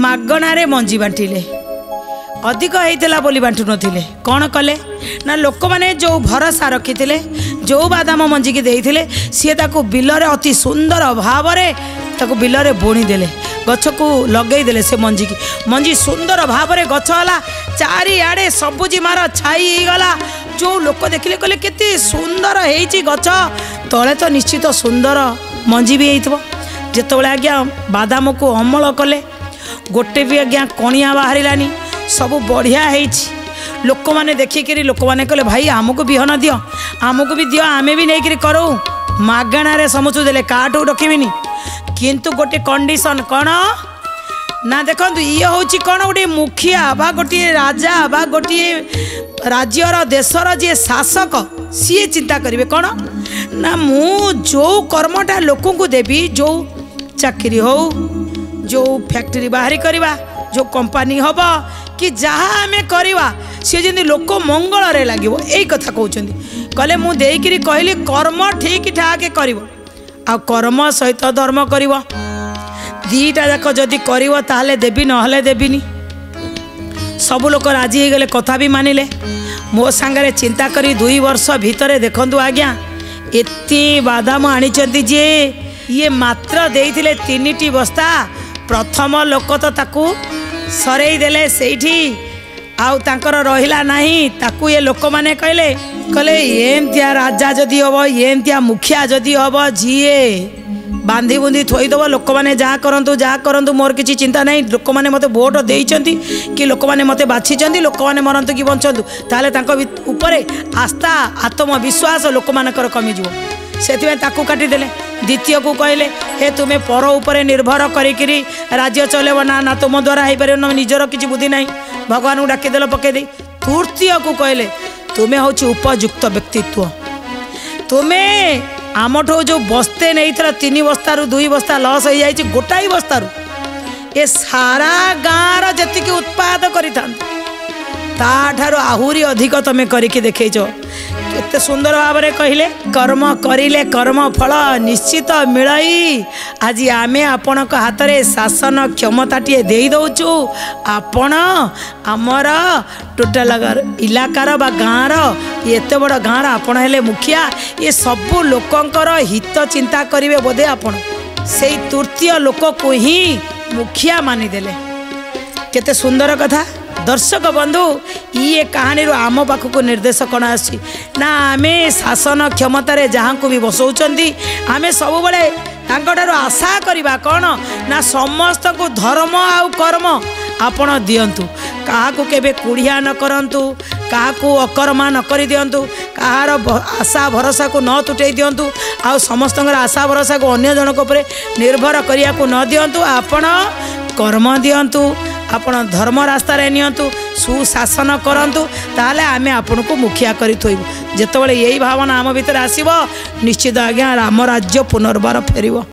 मागणारे मंजी बांटिले अधिक होता बोली बांटु नथिले कौन कले ना लोक मैंने जो भरोसा रखी जो बादाम मंजी की देते सी ताको बिलरे अति सुंदर भाव में बिलरे बुणी देले गछ को लगेदेले से मंजी सुंदर भाव में गछ है चारिआडे सबुज मार छाई गला जो लोक देखिले कहले केते सुंदर है गछ तले तो निश्चित सुंदर मंजी भी होइतबो जेतबेले आज्ञा बादाम को अमल कले गोटे भी आज्ञा कणिया बाहरिलानी सब बढ़िया है लोक मैंने देखिक लोक मैंने कहले भाई आमको बिहन दियो आमको भी दियो आमे भी नहीं करो मागणारे समझू देले काटू रखिबिनी किंतु गोटे कंडीशन कौन ना देखो ये हूँ कौन गोटे मुखिया बा गोटे राजा बा गोटे राज्यर देशर जी शासक सी चिंता करेंगे कौन ना मु जो कर्मटा लोक को देवी जो चाकरी हो जो फैक्ट्री बाहरी करवा जो कंपनी हम कि जहाँ आम करवा सी जमी लोक मंगल रे लगे यही कथा कहते कहले मुझे कहली कर्म ठीक ठाक कर कर्म सहित धर्म कर दीटा जाक जदि कर देवी ना देवीनी सब लोग राजी हो गले कथा भी मानिले मो सांगरे चिंता करी 2 वर्ष भितर देखंतु आज्ञा एते बादाम आनिचंती जे ये मात्र देइथिले 3टी बस्ता प्रथम लोक तो ताकू सरेई देले सेठी आउ तांकर रहिला नाही ताकू ये लोक माने कहले कहले एमतिया राजा जदि हबो एमतिया मुखिया जदि हबो जीए बांधी बुंदी थोईदेव लोक मैंने जहाँ करंतु मोर किसी चिंता नहीं लोक मैंने मत भोट देइचंती कि लोक मैंने मत बाछिचंती लोक मैंने मरंतु कि बंचंतु ताले तांको उपरे आस्था आत्मविश्वास लोक मानकर कमिजिवो से ताकू काटिदेले द्वितीय को कहले हे तुम्हें पर उपरे निर्भर करी राज्य चलेब ना तुम द्वारा हो पार निजर किसी बुद्धि ना भगवान को डाकिदेल पकईदे तृतीय को कहले तुम्हें हूँ उपयुक्त व्यक्तित्व तुम्हें आमठो जो बस्ते नहीं 3 बस्तारू 2 बस्ता लस हो जाए गोटाई बस्तारू ए सारा गाँव जी उत्पाद कर आहुरी अधिक तुम करके देखच केते सुंदर भाव में कहले कर्म करिले कर्म फल निश्चित मिलई आज आमे आपण हाथ में शासन क्षमताटे दे दौचु आपण आमर टोटाल इलाकार बा गाँव एत बड़ गाँव आपण हेले मुखिया ये सबू लोकंकर हित चिंता करिवे बोधे आपण से तृतीय लोक को ही मुखिया मानिदेले केते सुंदर कथा दर्शक बंधु ये कहानी आम पाखक निर्देश कौन आसी ना आम शासन क्षमतार जहाँ को भी बसौंती आम सब बड़े आशा करवा कौन ना समस्त को धर्म आउ कर्म आपण दिंतु क्या केबे कुड़िया न करंतु क्या अकर्मा न कर दिंतु कहार आशा भरोसा को न तुटे दिंतु आ समस्त आशा भरोसा को अन्य जनक उपर निर्भर करिया को न दिंतु आपण कर्म दिंतु आपण धर्म रास्ता रे नियंतु सुशासन करंतु ताले आमे आपण को मुखिया करी थोइबु जेतबेले यही भावना आम भीतर आसीबो निश्चित आज्ञा राम राज्य पुनर्बार फेरिबो।